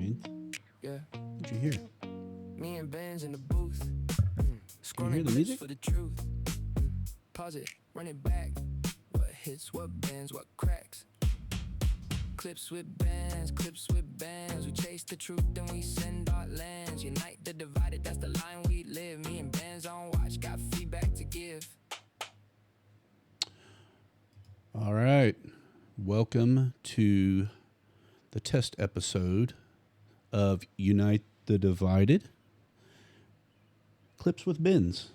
mean. Yeah. What'd you hear? Me and Benz in the booth. Can you hear the music? For the truth. Pause it, run it back. What hits, what bends, what cracks. Clips with bands, we chase the truth, then we send our lands. Unite the divided, that's the line we live. Me and Benz on watch, got feedback to give. All right. Welcome to the test episode of Unite the Divided. Clips with Benz.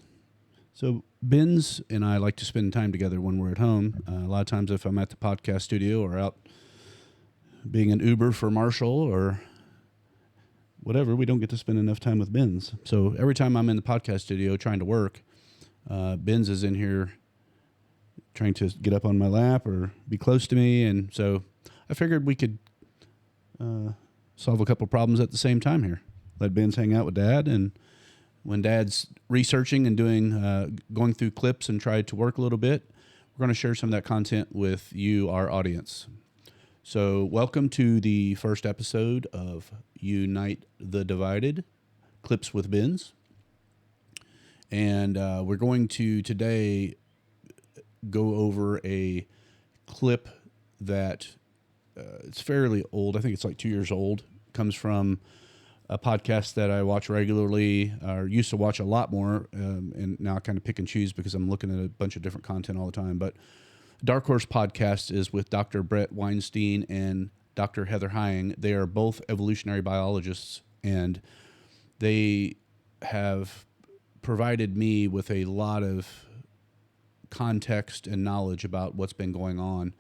So Benz and I like to spend time together when we're at home. A lot of times if I'm at the podcast studio or out being an Uber for Marshall or whatever, we don't get to spend enough time with Benz. So every time I'm in the podcast studio trying to work, Benz is in here trying to get up on my lap or be close to me. And so I figured we could solve a couple problems at the same time here. Let Benz hang out with Dad, and when Dad's researching and doing, going through clips and try to work a little bit, we're going to share some of that content with you, our audience. So welcome to the first episode of Unite the Divided, Clips with Benz. And we're going to today go over a clip that it's fairly old. I think it's like 2 years old. It comes from a podcast that I watch regularly, or used to watch a lot more, and now I kind of pick and choose because I'm looking at a bunch of different content all the time. But Dark Horse Podcast is with Dr. Bret Weinstein and Dr. Heather Hying. They are both evolutionary biologists, and they have provided me with a lot of context and knowledge about what's been going on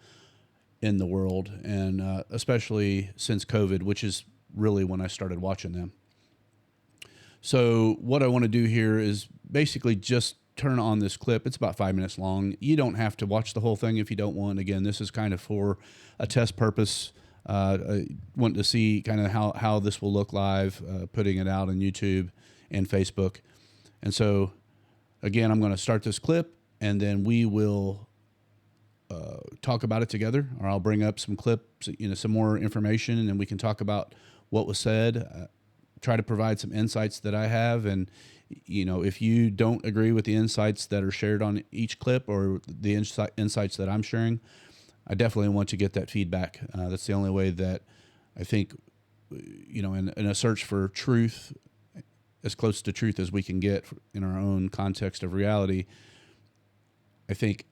in the world, and especially since COVID, which is really when I started watching them. So what I want to do here is basically just turn on this clip. It's about 5 minutes long. You don't have to watch the whole thing if you don't want. Again, this is kind of for a test purpose. I want to see kind of how this will look live, putting it out on YouTube and Facebook. And so, again, I'm going to start this clip, and then we will talk about it together, or I'll bring up some clips, some more information, and then we can talk about what was said, try to provide some insights that I have. And, if you don't agree with the insights that are shared on each clip or the insights that I'm sharing, I definitely want to get that feedback. That's the only way that I think, in a search for truth, as close to truth as we can get in our own context of reality, I think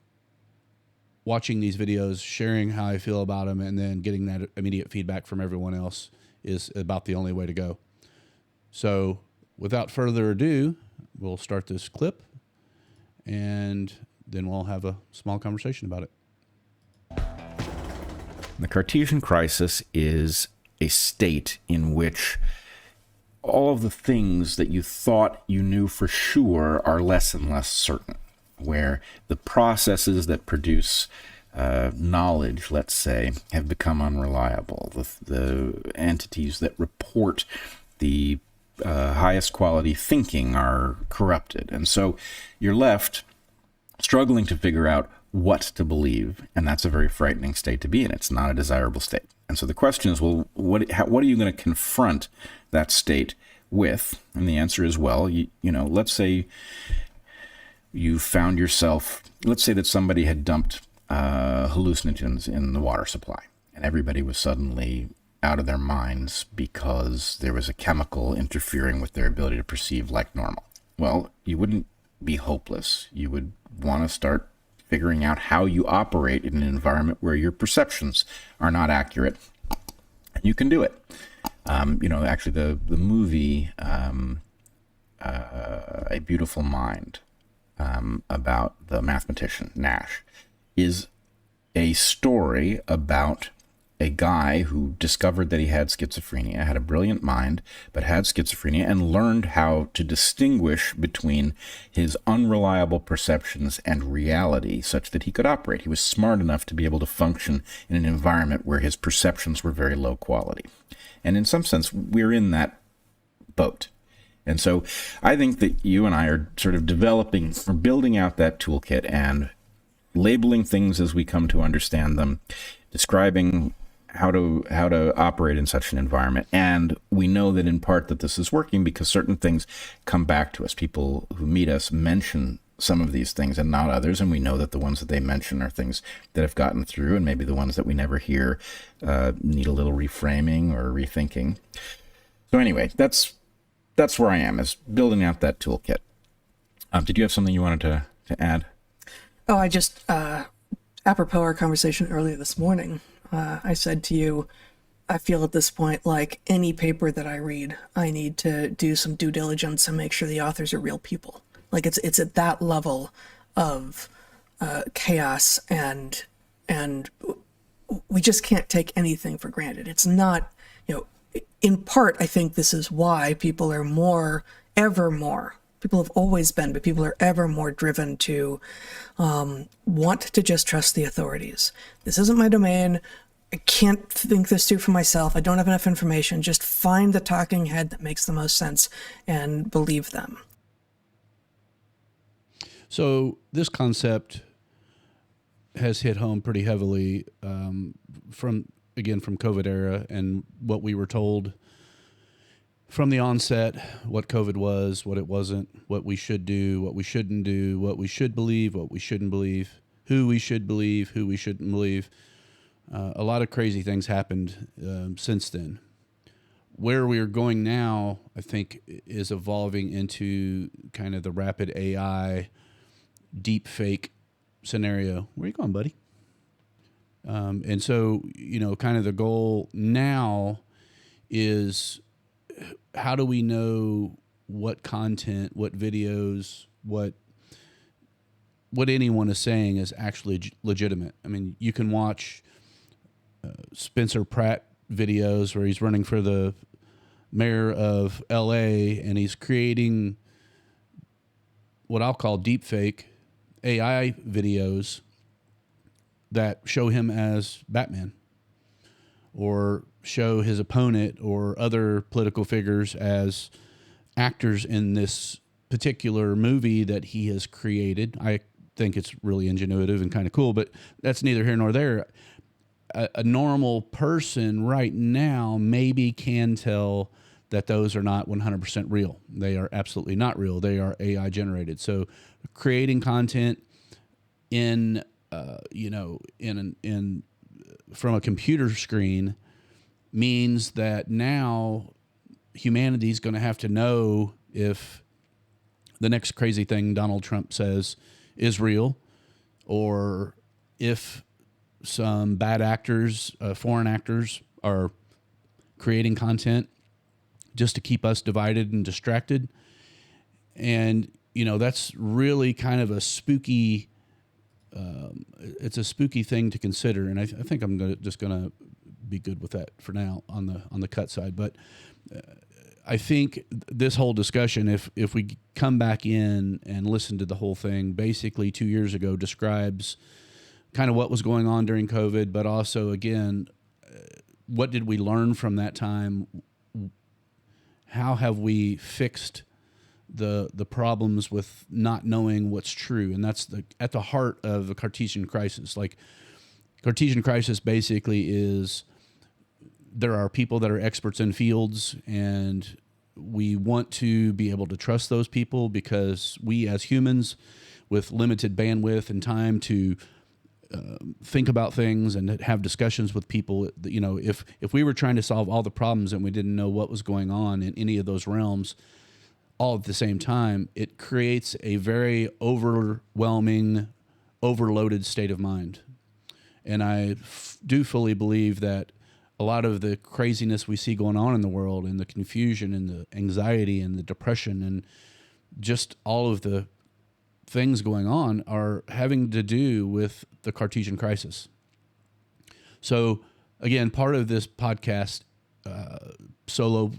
watching these videos, sharing how I feel about them, and then getting that immediate feedback from everyone else is about the only way to go. So without further ado, we'll start this clip, and then we'll have a small conversation about it. The Cartesian Crisis is a state in which all of the things that you thought you knew for sure are less and less certain, where the processes that produce knowledge, let's say, have become unreliable. The entities that report the highest quality thinking are corrupted. And so you're left struggling to figure out what to believe, and that's a very frightening state to be in. It's not a desirable state. And so the question is, well, what are you going to confront that state with? And the answer is, well, let's say you found yourself, let's say that somebody had dumped hallucinogens in the water supply, and everybody was suddenly out of their minds because there was a chemical interfering with their ability to perceive like normal. Well, you wouldn't be hopeless. You would want to start figuring out how you operate in an environment where your perceptions are not accurate. And you can do it. Actually, the movie A Beautiful Mind, about the mathematician Nash, is a story about a guy who discovered that he had schizophrenia, had a brilliant mind, but had schizophrenia, and learned how to distinguish between his unreliable perceptions and reality such that he could operate. He was smart enough to be able to function in an environment where his perceptions were very low quality. And in some sense, we're in that boat. And so I think that you and I are sort of developing or building out that toolkit and labeling things as we come to understand them, describing how to operate in such an environment. And we know that in part that this is working because certain things come back to us. People who meet us mention some of these things and not others, and we know that the ones that they mention are things that have gotten through, and maybe the ones that we never hear need a little reframing or rethinking. So anyway, that's where I am, is building out that toolkit. Did you have something you wanted to add? Oh, I just, apropos our conversation earlier this morning, I said to you, I feel at this point like any paper that I read, I need to do some due diligence and make sure the authors are real people. Like it's at that level of chaos, and we just can't take anything for granted. It's not, in part, I think this is why people are people have always been, but people are ever more driven to want to just trust the authorities. This isn't my domain. I can't think this through for myself. I don't have enough information. Just find the talking head that makes the most sense and believe them. So this concept has hit home pretty heavily from COVID era and what we were told from the onset, what COVID was, what it wasn't, what we should do, what we shouldn't do, what we should believe, what we shouldn't believe, who we should believe, who we shouldn't believe. A lot of crazy things happened since then. Where we are going now, I think, is evolving into kind of the rapid AI deep fake scenario. Where are you going, buddy? And so, kind of the goal now is, how do we know what content, what videos, what anyone is saying is actually legitimate? I mean, you can watch Spencer Pratt videos where he's running for the mayor of LA and he's creating what I'll call deep fake AI videos that show him as Batman or show his opponent or other political figures as actors in this particular movie that he has created. I think it's really ingenuitive and kind of cool, but that's neither here nor there. A normal person right now maybe can tell that those are not 100% real. They are absolutely not real. They are AI generated. So creating content from a computer screen means that now humanity is going to have to know if the next crazy thing Donald Trump says is real, or if some bad actors, foreign actors, are creating content just to keep us divided and distracted. And, that's really kind of a spooky, it's a spooky thing to consider. And I think I'm just going to be good with that for now on the cut side. But I think this whole discussion, if we come back in and listen to the whole thing, basically 2 years ago describes kind of what was going on during COVID, but also, again, what did we learn from that time? How have we fixed the problems with not knowing what's true? And that's at the heart of the Cartesian Crisis. Like, Cartesian Crisis basically is, there are people that are experts in fields, and we want to be able to trust those people because we as humans with limited bandwidth and time to think about things and have discussions with people, if we were trying to solve all the problems and we didn't know what was going on in any of those realms all at the same time, it creates a very overwhelming, overloaded state of mind. And I do fully believe that a lot of the craziness we see going on in the world, and the confusion and the anxiety and the depression and just all of the things going on, are having to do with the Cartesian Crisis. So again, part of this podcast solo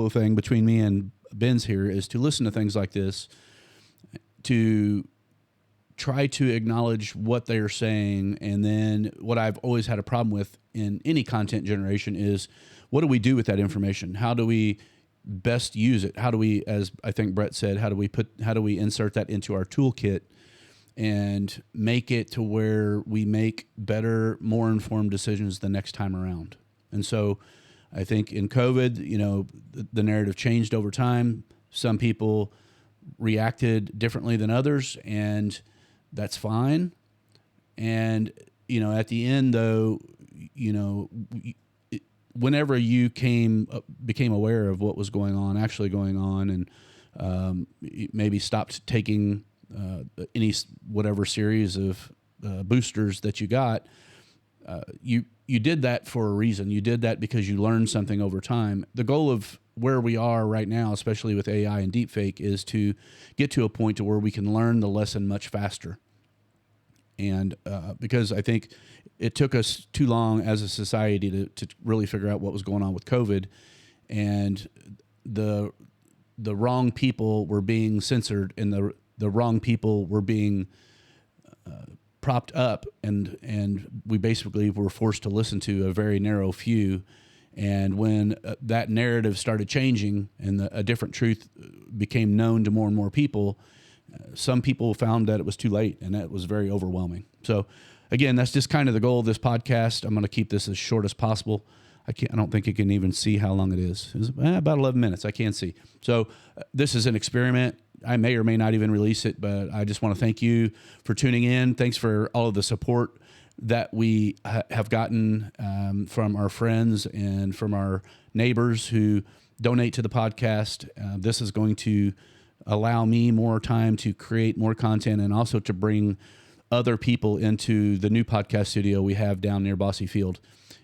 thing between me and Benz here is to listen to things like this, to try to acknowledge what they're saying. And then what I've always had a problem with in any content generation is, what do we do with that information? How do we best use it? How do we, as I think Bret said, how do we insert that into our toolkit and make it to where we make better, more informed decisions the next time around. And so I think in COVID, the narrative changed over time. Some people reacted differently than others, and that's fine. And, at the end, though, whenever you became aware of what was actually going on, and maybe stopped taking any whatever series of boosters that you got, you did that for a reason. You did that because you learned something over time. The goal of where we are right now, especially with AI and deepfake, is to get to a point to where we can learn the lesson much faster. And because I think it took us too long as a society to really figure out what was going on with COVID, and the wrong people were being censored, and the wrong people were being propped up, and we basically were forced to listen to a very narrow few. And when that narrative started changing and a different truth became known to more and more people, some people found that it was too late, and that was very overwhelming. So again, that's just kind of the goal of this podcast. I'm going to keep this as short as possible. I don't think you can even see how long it is. It's about 11 minutes. I can't see. So this is an experiment. I may or may not even release it, but I just want to thank you for tuning in. Thanks for all of the support that we have gotten from our friends and from our neighbors who donate to the podcast. This is going to allow me more time to create more content, and also to bring other people into the new podcast studio we have down near Bossy Field.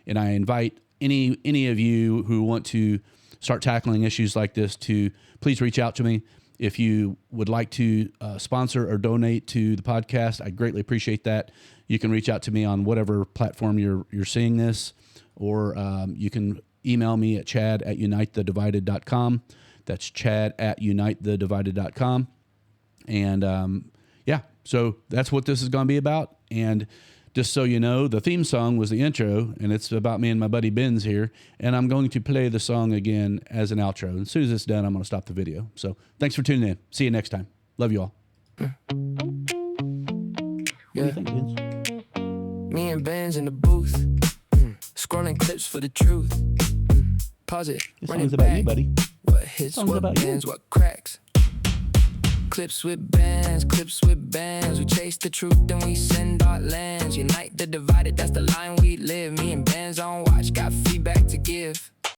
And I invite any of you who want to start tackling issues like this to please reach out to me. If you would like to sponsor or donate to the podcast, I greatly appreciate that. You can reach out to me on whatever platform you're seeing this, or you can email me at chad@unitethedivided.com. That's chad@unitethedivided.com. And so that's what this is going to be about. And just so you know, the theme song was the intro, and it's about me and my buddy Benz here. And I'm going to play the song again as an outro. And as soon as it's done, I'm going to stop the video. So thanks for tuning in. See you next time. Love you all. Yeah. What do you think, Benz? Me and Benz in the booth, scrolling clips for the truth. Pause it, This run song's it about back. you, buddy. What hits, Song's what about you. bends, what cracks. Clips with bands, we chase the truth, then we send our lands. Unite the divided, that's the line we live. Me and Benz on watch, got feedback to give.